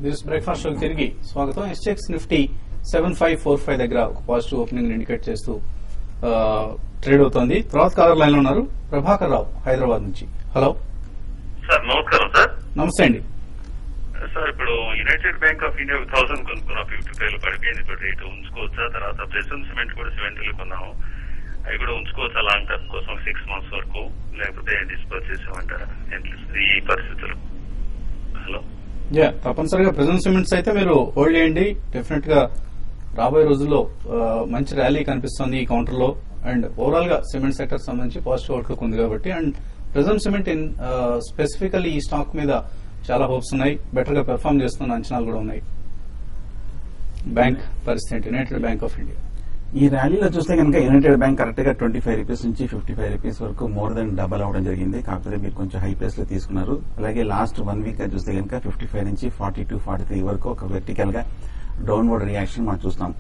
This breakfast షోకి తిరిగి స్వాగతం. ఎస్టెక్స్ నిఫ్టీ 7545 దగ్గర ఒక పాజిటివ్ ఓపెనింగ్ ఇండికేట్ చేస్తూ ట్రేడ్ అవుతోంది. తర్వాత కాలర్ లైన్ లో ఉన్నారు ప్రభాకర్ రావు హైదరాబాద్ నుంచి. హలో సార్, నమస్కారం సార్. నమస్తే అండి సార్, ఇప్పుడు యునైటెడ్ బ్యాంక్ ఆఫ్ ఇండియా 1000 కొనుక్కున్నా, 55 పడిపోయింది. ఇప్పుడు రేటు ఉంచుకోవచ్చా? తర్వాత ప్రెసెంట్ సిమెంట్ కూడా 70 కొన్నాము, అవి కూడా ఉంచుకోవచ్చా లాంగ్ టర్మ్ కోసం 6 months వరకు, లేకపోతే డిస్పోజ్ చేసామంటారా ఈ పరిస్థితులు? హలో, తప్పనిసరిగా ప్రెసెంట్ సిమెంట్స్ అయితే మీరు హోల్డ్ చేయండి. డెఫినెట్ గా రాబోయే రోజుల్లో మంచి ర్యాలీ కనిపిస్తోంది ఈ కౌంటర్ లో. అండ్ ఓవరాల్ గా సిమెంట్ సెక్టర్ సంబంధించి పాజిటివ్ అవుట్లుక్ ఉంది కాబట్టి, అండ్ ప్రెసెంట్ సిమెంట్ స్పెసిఫికల్లీ ఈ స్టాక్ మీద చాలా హోప్స్ ఉన్నాయి. బెటర్ గా పెర్ఫార్మ్ చేస్తున్న అంచనాలు కూడా ఉన్నాయి. బ్యాంక్ పరిస్థితి, యునైటెడ్ బ్యాంక్ ఆఫ్ ఇండియా ఈ ర్యాలీలో చూస్తే కనుక యునైటెడ్ బ్యాంక్ కరెక్ట్ గా 25 రూపీస్ నుంచి 55 రూపీస్ వరకు మోర్ దెన్ డబల్ అవడం జరిగింది. కాకపోతే మీరు కొంచెం హై ప్రైస్ లో తీసుకున్నారు. అలాగే లాస్ట్ 1 వీక్ గా చూస్తే కనుక 55 నుంచి 42, 43 వరకు ఒక వెర్టికల్ గా డౌన్వర్డ్ రియాక్షన్ మనం చూస్తాం.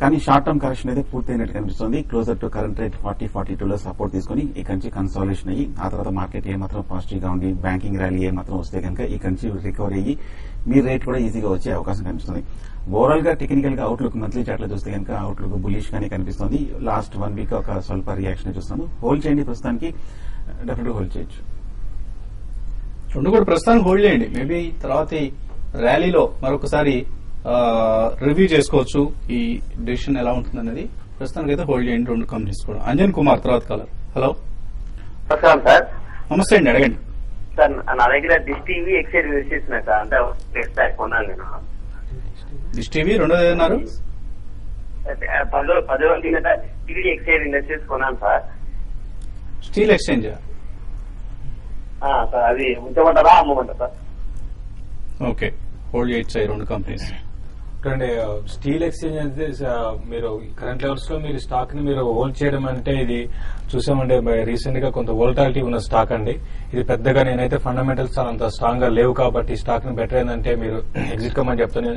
కానీ షార్ట్ టర్మ్ కరెక్షన్ అయితే పూర్తయినట్టు కనిపిస్తుంది. క్లోజర్ టు కరెంట్ రేట్ 40-42 లో సపోర్ట్ తీసుకుని ఇక్కడి నుంచి కన్సాలిడేషన్ అయ్యి ఆ తర్వాత మార్కెట్ ఏమాత్రం పాజిటివ్ గా ఉండి బ్యాంకింగ్ ర్యాలీ ఏమాత్రం వస్తే కనుక ఇక్కడి నుంచి రికవర్ అయ్యి మీ రేట్ కూడా ఈజీగా వచ్చే అవకాశం కనిపిస్తుంది. ఓవరాల్ గా టెక్నికల్ గా అవుట్లుక్ మంత్లీ చార్ట్ లో చూస్తే కనుక అవుట్లుక్ బులిష్ గానే కనిపిస్తుంది. లాస్ట్ 1 వీక్ ఒక స్వల్ప రియాక్షన్ చూస్తున్నాము. హోల్డ్ చేయండి, ప్రస్తుతానికి డెఫినెట్ గా హోల్డ్ చేయొచ్చు. రెండు కూడా ప్రస్తుతానికి హోల్డ్ చేయండి. మేబీ తర్వాత ర్యాలీలో మరొకసారి రివ్యూ చేసుకోవచ్చు ఈ డెసిషన్ ఎలా ఉంటుంది అనేది. ప్రస్తుతానికి అయితే హోల్డ్ చేయండి రెండు కంపెనీస్ కూడా. అంజన్ కుమార్ తర్వాత కాలర్. Hello sir. నమస్తే అండి, అడగండి సార్. నా దగ్గర డిష్ టీవీ ఎక్సైడ్ చేసిన సార్, అంటే కొన్నాను నేను. డిష్ టీవీ రెండోది ఏదన్నారు? 10 టీవీ ఎక్సైడ్ ఇండస్ట్రీస్ కొన్నాను సార్. స్టీల్ ఎక్స్చేంజ్ సార్, అది ఉంచమంటారా అమ్మమంటారా సార్? ఓకే, హోల్డ్ చేయొచ్చు ఈ రెండు కంపెనీస్. స్టీల్ ఎక్స్చేంజ్ అంటే మీరు కరెంట్ లెవెల్స్ లో మీరు స్టాక్ ని మీరు హోల్డ్ చేయడం అంటే ఇది చూసామంటే రీసెంట్ గా కొంత వోల్టాలిటీ ఉన్న స్టాక్ అండి. ఇది పెద్దగా నేనైతే ఫండమెంటల్స్ అంత స్ట్రాంగ్ గా లేవు కాబట్టి ఈ స్టాక్ ని బెటర్ ఏంటంటే మీరు ఎగ్జిట్ కమ్మని చెప్తాను.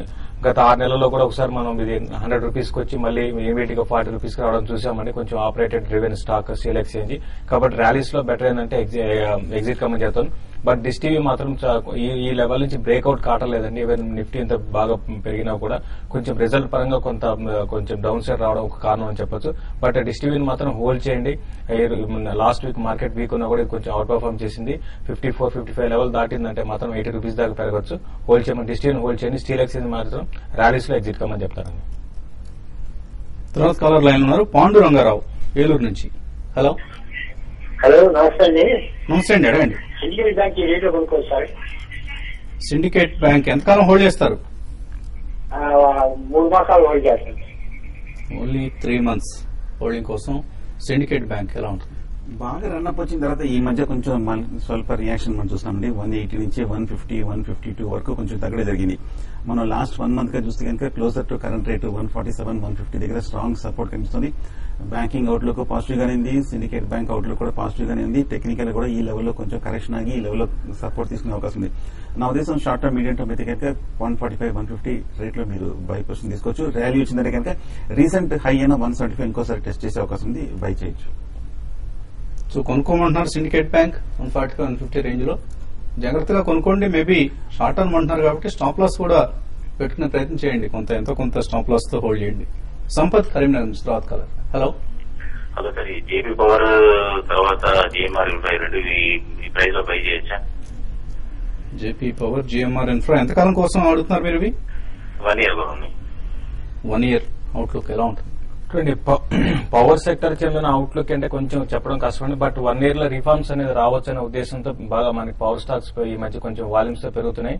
గత 6 నెలల్లో కూడా ఒకసారి మనం ఇది 100 రూపీస్ కి వచ్చి మళ్ళీ ఇమీడియట్ గా 40 రూపీస్ కి రావడం చూసామండి. కొంచెం operated driven stock steel exchange కాబట్టి ర్యాలీస్ లో బెటర్ ఏంటంటే ఎగ్జిట్ కమ్మని చెప్తాను. బట్ డిష్ టీవీ మాత్రం ఈ లెవెల్ నుంచి బ్రేక్అవుట్ కావట్లేదండి. ఈవెన్ నిఫ్టీ ఇంత బాగా పెరిగినా కూడా కొంచెం రిజల్ట్ పరంగా కొంచెం డౌన్ సైడ్ రావడం ఒక కారణం అని చెప్పొచ్చు. బట్ డిష్ టీవీని మాత్రం హోల్డ్ చేయండి. లాస్ట్ వీక్ మార్కెట్ వీక్ ఉన్నా కూడా కొంచెం అవుట్ పర్ఫార్మ్ చేసింది. 54-55 లెవెల్ దాటిందంటే మాత్రం 80 రూపీస్ దాకా పెరగచ్చు. హోల్డ్ చేయమని డిష్ టీవీని హోల్డ్ చేయండి. స్టీల్ ఎక్స్చేంజ్ మాత్రం ర్యాలీస్ లో ఎగ్జిట్ కమ్మని చెప్తారండి. తర్వాత కాలర్ లైన్ ఉన్నారు పాండు రంగారావు ఏలూరు నుంచి. హలో నమస్తే అండి. నమస్తే అండి, అడగండి. సిండికేట్ బ్యాంక్ ఈ రేట్లో కొనుక్కోవచ్చు సార్. సిండికేట్ బ్యాంక్ ఎంతకాలం హోల్డ్ చేస్తారు? 3 మాసాలు హోల్డ్ చేస్తాను. ఓన్లీ 3 months హోల్డింగ్ కోసం సిండికేట్ బ్యాంక్ ఎలా ఉంటుంది? బాగా రన్అప్ వచ్చిన తర్వాత ఈ మధ్య కొంచెం స్వల్ప రియాక్షన్ మనం చూస్తున్నామండి. 180 నుంచి 150, 152 వరకు కొంచెం తగ్గడే జరిగింది. మనం లాస్ట్ 1 month గా చూస్తే కనుక క్లోజర్ టు కరెంట్ రేటు 147, 150 దగ్గర స్ట్రాంగ్ సపోర్ట్ కనిపిస్తుంది. బ్యాంకింగ్ అవుట్లుక్ పాజిటివ్ గానే ఉంది. సిండికేట్ బ్యాంక్ అవుట్లుక్ కూడా పాజిటివ్ గానే ఉంది. టెక్నికల్ కూడా ఈ లెవెల్లో కొంచెం కరెక్షన్ ఆగి ఈ లెవెల్లో సపోర్ట్ తీసుకునే అవకాశం ఉంది. నా ఉద్దేశం షార్ట్ టర్మ్ మీడియం టర్మ్ అయితే కనుక 145, 150 రేట్ లో మీరు బై పొజిషన్ తీసుకోవచ్చు. ర్యాలీ వచ్చిందంటే కనుక రీసెంట్ హై అయిన 175 ఇంకోసారి టెస్ట్ చేసే అవకాశం ఉంది. బై చేయొచ్చు. సో కొనుక్కోమంటున్నారు సిండికేట్ బ్యాంక్ 140, 150 రేంజ్ లో. జాగ్రత్తగా కొనుక్కోండి. మేబీ షార్ట్ టర్మ్ అంటున్నారు కాబట్టి స్టాప్ లాస్ కూడా పెట్టుకునే ప్రయత్నం చేయండి. ఎంతో కొంత స్టాప్ లాస్ తో హోల్డ్ చేయండి. సంపత్ కరీంనగర్ నుంచి తర్వాత కాలర్. Hello sir. ఈ జేపీ పవర్ తర్వాత జిఎంఆర్ ఇన్ఫ్రా రెండు ఈ ప్రైస్ లో బై చేయొచ్చా? జేపీ పవర్, జిఎంఆర్ ఇన్ఫ్రా ఎంతకాలం కోసం అడుగుతున్నారు మీరు? ఇవి 1 year ఉంది. 1 year అవుట్లుక్ ఎలా ఉంటుంది? పవర్ సెక్టర్ చెందిన అవుట్లుక్ అంటే కొంచెం చెప్పడం కష్టమండి. బట్ 1 year లో రిఫార్మ్స్ అనేది రావచ్చు అనే ఉద్దేశంతో బాగా మనకి పవర్ స్టాక్స్ ఈ మధ్య కొంచెం వాల్యూమ్స్ తో పెరుగుతున్నాయి.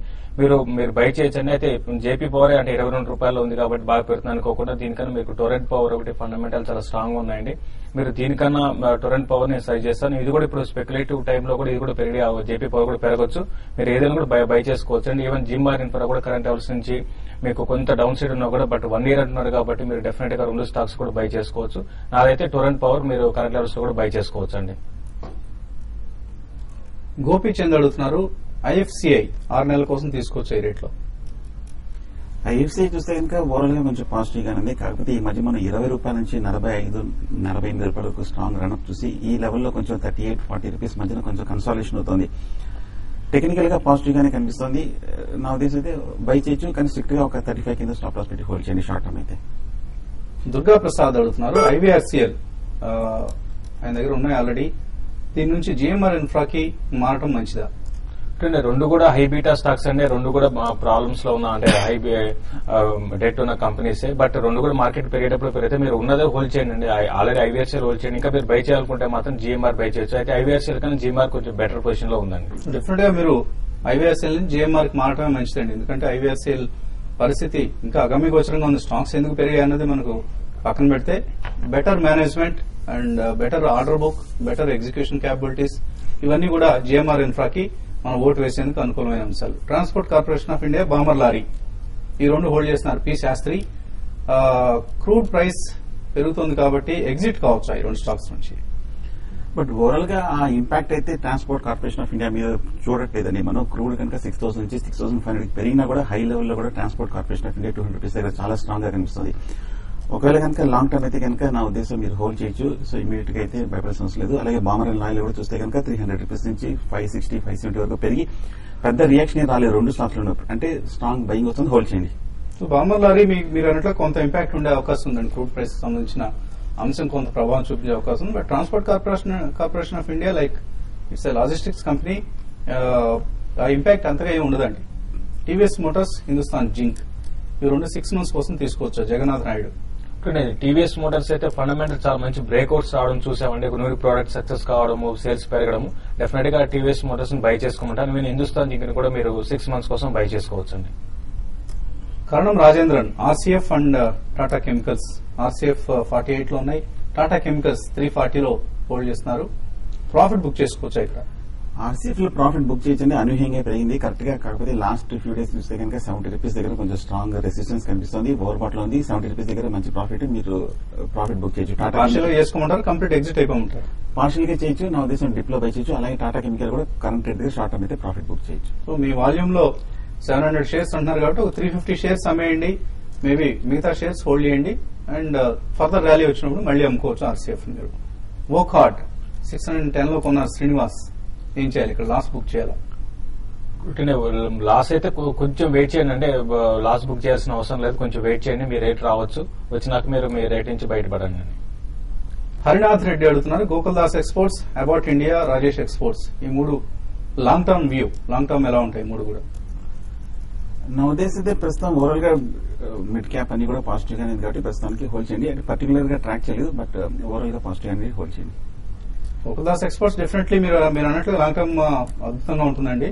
మీరు బై చేయొచ్చండి. అయితే జేపీ పవర్ అంటే 22 రూపాయలు ఉంది కాబట్టి బాగా పెడుతుంది అనుకోకుండా దీనికన్నా మీకు టొరెంట్ పవర్ ఒకటి ఫండమెంటల్ చాలా స్ట్రాంగ్ ఉన్నాయండి. మీరు దీనికన్నా టొరెంట్ పవర్ నేను సజెస్ట్ చేస్తాను. ఇది కూడా ఇప్పుడు స్పెక్యులేటివ్ టైంలో కూడా ఇది కూడా పెరిగి జేపీ పవర్ కూడా పెరగచ్చు. మీరు ఏదైనా కూడా బై చేసుకోవచ్చు అండి. ఈవెన్ జిఎంఆర్ ఇన్ఫ్రా కూడా కరెంట్ లెవెల్స్ నుంచి మీకు కొంత డౌన్ సైడ్ ఉన్నా కూడా బట్ 1 year అంటున్నారు కాబట్టి మీరు డెఫినెట్ గా 2 స్టాక్స్ కూడా బై చేసుకోవచ్చు. నాదైతే టొరెంట్ పవర్ మీరు కరెంట్ లెవెల్స్ లో కూడా బై చేసుకోవచ్చు అండి. గోపీచంద్ అడుగుతున్నారు ఐఎఫ్సిఐ 6 నెలల కోసం తీసుకోవచ్చు ఈ రేట్ లో. ఐఎఫ్సిఐ చూస్తే కనుక ఓవరాల్ గా కొంచెం పాజిటివ్ గానే ఉంది. కాకపోతే ఈ మధ్య మనం 20 రూపాయల నుంచి 45, 48 రూపాయల వరకు స్ట్రాంగ్ రన్అప్ చూసి ఈ లెవెల్లో కొంచెం 38, 40 రూపీస్ మధ్యన కొంచెం కన్సాలిడేషన్ అవుతుంది. టెక్నికల్ గా పాజిటివ్ గానే కనిపిస్తుంది. నా ఉద్దేశం అయితే బై చేయొచ్చు, కానీ స్ట్రిక్ట్ గా ఒక 35 కింద స్టాప్ లాస్ పెట్టి హోల్డ్ చేయండి షార్ట్ టర్మ్ అయితే. దుర్గా ప్రసాద్ అడుగుతున్నారు ఐవీఆర్సీఎల్ ఆయన దగ్గర ఉన్నాయి ఆల్రెడీ, దీని నుంచి జిఎంఆర్ ఇన్ఫ్రాకి మారటం మంచిదా? రెండు కూడా హై బీటా స్టాక్స్ అండి, రెండు కూడా ప్రాబ్లమ్స్ లో ఉన్న అంటే హై డెట్ ఉన్న కంపెనీసే. బట్ రెండు కూడా మార్కెట్ పెరిగేటప్పుడు పెరిగితే మీరు ఉన్నదే హోల్డ్ చేయండి. ఆల్రెడీ ఐవీఆర్సీఎల్ హోల్డ్ చేయండి. ఇంకా మీరు బై చేయాలనుకుంటే మాత్రం జిఎంఆర్ బై చేయొచ్చు. అయితే ఐవీఆర్సీఎల్ కానీ జిఎంఆర్ కొంచెం బెటర్ పొజిషన్ లో ఉందండి. డెఫినెట్ గా మీరు ఐవీఆర్సీఎల్ నుంచి జిఎంఆర్ కి మారటమే మంచిదండి. ఎందుకంటే ఐవీఆర్సీఎల్ పరిస్థితి ఇంకా అగమ్యగోచరంగా ఉంది. స్టాక్స్ ఎందుకు పెరిగాయి అన్నది మనకు పక్కన పెడితే better management and better order book, better execution capabilities, ఇవన్నీ కూడా జిఎంఆర్ ఇన్ఫ్రాకి మనం ఓటు వేసేందుకు అనుకూలమైన అంశాలు. Transport corporation of India, Balmer lorry, ఈ రెండు హోల్డ్ చేస్తున్నారు పి శాస్త్రి. క్రూడ్ ప్రైస్ పెరుగుతుంది కాబట్టి ఎగ్జిట్ కావచ్చు ఈ రెండు స్టాక్స్ నుంచి. బట్ ఓవరాల్ గా ఆ ఇంపాక్ట్ అయితే ట్రాన్స్పోర్ట్ కార్పొరేషన్ ఆఫ్ ఇండియా మీద చూడట్లేదండి. మనం క్రూడ్ కనుక 6,000 నుంచి 6,500 పెరిగినా కూడా హై లెవెల్లో కూడా transport corporation of India 200 rupees దగ్గర చాలా స్ట్రాంగ్ గా కనిపిస్తుంది. ఒకవేళ కనుక లాంగ్ టర్మ్ అయితే కనుక నా ఉద్దేశం మీరు హోల్డ్ చేయొచ్చు. సో ఇమీడియట్ గా అయితే భయపడాల్సిన అవసరం లేదు. అలాగే బామర్ అండ్ లాయల్ కూడా చూస్తే కనుక 300 రూపీస్ నుంచి 560, 570 వరకు పెరిగి పెద్ద రియాక్షన్ రాలేదు రెండు స్టాక్స్ లో. అంటే స్ట్రాంగ్ బయింగ్ వస్తుంది, హోల్డ్ చేయండి. సో బామర్ లారీ మీరు అన్నట్లు కొంత ఇంపాక్ట్ ఉండే అవకాశం ఉందండి. క్రూడ్ ప్రైస్ సంబంధించిన అంశం కొంత ప్రభావం చూపించే అవకాశం ఉంది. But transport corporation of India like it's a logistics company, ఆ ఇంపాక్ట్ అంతగా ఏమి ఉండదండి. టీవీఎస్ మోటార్స్, హిందుస్థాన్ జింక్, ఈ రెండు 6 months కోసం తీసుకోవచ్చు. జగన్నాథ్ నాయుడు. టీవీఎస్ మోటార్స్ అయితే ఫండమెంటల్ చాలా మంచి బ్రేక్అవుట్స్ రావడం చూసామండి. న్యూ ప్రోడక్ట్ సక్సెస్ కావడము, సేల్స్ పెరగడము. డెఫినెట్ గా టీవీఎస్ మోటార్స్ ని బై చేసుకోమంటాను. నేను హిందుస్థాన్ జింక్ కూడా మీరు 6 months కోసం బై చేసుకోవచ్చండి. Karanam Rajendran, RCF and Tata chemicals. RCF 48 లో ఉన్నాయి, టాటా కెమికల్స్ 340 లో హోల్డ్ చేస్తున్నారు. ప్రాఫిట్ బుక్ చేసుకోవచ్చా ఇక్కడ? ఆర్సీఎఫ్ లో ప్రాఫిట్ బుక్ చేయొచ్చండి. అనూహ్యంగా పెరిగింది కరెక్ట్ గా. కాకపోతే లాస్ట్ ఫ్యూ డేస్ చూస్తే కనుక 70 రూపీస్ దగ్గర కొంచెం స్ట్రాంగ్ రెసిస్టెన్స్ కనిపిస్తుంది. ఓవర్ బాట్ లో ఉంది. 70 రూపీస్ దగ్గర మంచి ప్రాఫిట్, మీరు ప్రాఫిట్ బుక్ చేయొచ్చు. పార్షియల్ గా చేసుకోమంటారు, కంప్లీట్ ఎగ్జిట్ అయిపోమంటారు? పార్షియల్ గా చేయొచ్చు. నా ఉద్దేశం డిప్ లో బై చేయొచ్చు. అలాగే టాటా కెమికల్ కూడా కరెంట్ రేట్ దగ్గర షార్ట్ టర్మ్ అయితే ప్రాఫిట్ బుక్ చేయొచ్చు. సో మీ వాల్యూమ్ లో 700 షేర్స్ అంటున్నారు కాబట్టి ఒక 350 షేర్స్ అమ్మేయండి. మేబీ మిగతా షేర్స్ హోల్డ్ చేయండి అండ్ ఫర్దర్ ర్యాలీ వచ్చినప్పుడు మళ్ళీ అమ్ముకోవచ్చు ఆర్సీఎఫ్. మీరు వర్క్ హార్డ్ 610 లో కొన్నారు శ్రీనివాస్, ఏం చేయాలి ఇక్కడ? లాస్ బుక్ చేయాలా? లాస్ అయితే కొంచెం వెయిట్ చేయండి. అంటే లాస్ బుక్ చేయాల్సిన అవసరం లేదు, కొంచెం వెయిట్ చేయండి. మీ రేట్ రావచ్చు, వచ్చినాక మీరు మీ రేట్ నుంచి బయటపడండి. హరినాథ్ రెడ్డి అడుగుతున్నారు Gokuldas exports, about India, Rajesh exports, ఈ మూడు long term view, long term ఎలా ఉంటాయి మూడు కూడా? నా ఉద్దేశం అయితే ప్రస్తుతం ఓవరాల్ గా మిడ్ క్యాప్ అన్ని కూడా పాజిటివ్ గానే ఉంది కాబట్టి ప్రస్తుతానికి హోల్డ్ చేయండి. అంటే పర్టికులర్ గా ట్రాక్ చేయలేదు, బట్ ఓవరాల్ గా పాజిటివ్ గానే హోల్డ్ చేయండి. గోకుల్దాస్ ఎక్స్పోర్ట్స్ డెఫినెట్లీ మీరు అన్నట్లు లాంగ్ టర్మ్ అద్భుతంగా ఉంటుందండి.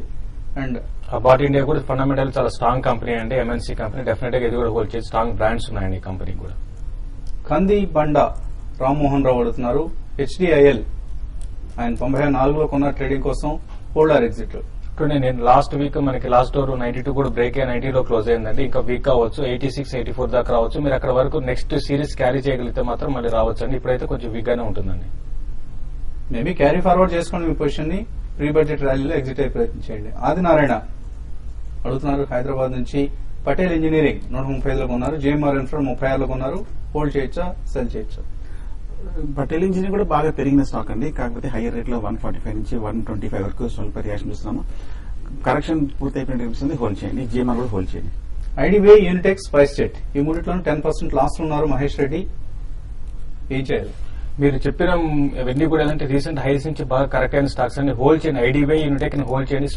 అండ్ అబౌట్ ఇండియా కూడా ఫండమెంటల్ చాలా స్ట్రాంగ్ కంపెనీ అండి, ఎంఎన్సీ కంపెనీ. డెఫినెట్ గా ఇది కూడా హోల్డ్ చేసి స్ట్రాంగ్ బ్రాండ్స్ ఉన్నాయండి ఈ కంపెనీ కూడా. కంది బండా రామ్మోహన్ రావు అడుగుతున్నారు హెచ్డిఐఎల్, ఆయన 94 లో కొన్న ట్రేడింగ్ కోసం హోల్డ్ ఆర్ ఎగ్జిట్? నేను లాస్ట్ వీక్ మనకి లాస్ట్ డోర్ 92 కూడా బ్రేక్ అయ్యి 90 లో క్లోజ్ అయిందండి. ఇంకా వీక్ కావచ్చు, 86, 84 దాకా రావచ్చు. మీరు అక్కడ వరకు నెక్స్ట్ సిరీస్ క్యారీ చేయగలిగితే మాత్రం మళ్ళీ రావచ్చు అండి. ఇప్పుడైతే కొంచెం వీక్ గానే ఉంటుందండి. మేబీ క్యారీ ఫార్వర్డ్ చేసుకోండి మీ పొజిషన్ ని, ప్రీ బడ్జెట్ ర్యాలీలో ఎగ్జిట్ అయ్యే ప్రయత్నం చేయండి. ఆదినారాయణ అడుగుతున్నారు హైదరాబాద్ నుంచి పటేల్ ఇంజనీరింగ్ 135 లో కొన్నారు, జేఎంఆర్ ఇన్ఫ్రా 36 లో కొన్నారు, హోల్డ్ చేయొచ్చా, సెల్ చేయొచ్చా? పటేల్ ఇంజనీరింగ్ కూడా బాగా పెరిగిన స్టాక్ అండి. కాకపోతే హైయర్ రేట్ లో 145 నుంచి 125 వరకు స్వల్ప రియాక్షన్ చూస్తున్నాము. కరెక్షన్ పూర్తయిపోయిన కనిపిస్తుంది, హోల్డ్ చేయండి. జిఎంఆర్ కూడా హోల్డ్ చేయండి. ఐడివే, యూనిటెక్, స్పైస్ జెట్, ఈ మూడిట్లో 10% లాస్ ఉన్నారు మహేష్ రెడ్డి, ఏం చేయాలి? మీరు చెప్పిన ఇవన్నీ కూడా ఏంటంటే రీసెంట్ హైస్ నుంచి బాగా కరెక్ట్ అయిన స్టాక్స్ అన్ని హోల్డ్ చేయండి. ఐడివే, యూనిటెక్ ని హోల్డ్ చేయండి.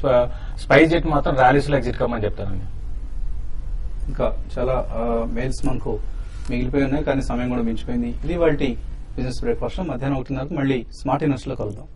స్పైస్ జెట్ మాత్రం ర్యాలీస్ లో ఎగ్జిట్ కమ్మని చెప్తానండి. ఇంకా చాలా మెయిల్స్ మనకు మిగిలిపోయి ఉన్నాయి, కానీ సమయం కూడా మించిపోయింది. ఇది వాళ్ళ బిజినెస్ బ్రేక్ఫాస్ట్. మధ్యాహ్నం 1:30 మళ్ళీ స్మార్ట్ ఇన్వెస్ట్ లో కలుద్దాం.